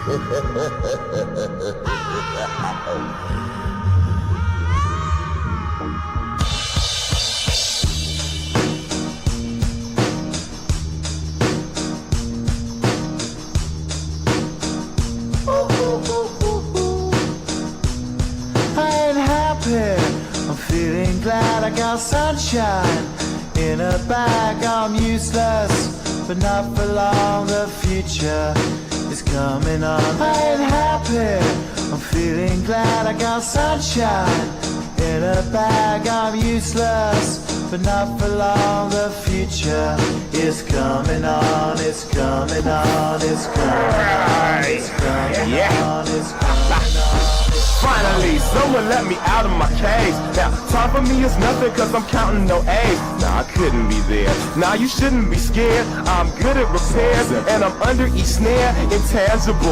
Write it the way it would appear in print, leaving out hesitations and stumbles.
I'm feeling glad I got sunshine in a bag. I'm useless, but not for long. The future is coming on. I ain't happy. I'm feeling glad I got sunshine in a bag. I'm useless, but not for long. The future is coming on. It's coming on. It's coming on. It's coming on. It's coming on. Finally, someone let me out of my cage. Now, time for me is nothing cause I'm counting no A's. Nah, I couldn't be there. Nah, you shouldn't be scared. I'm good at repairs and I'm under each snare. Intangible,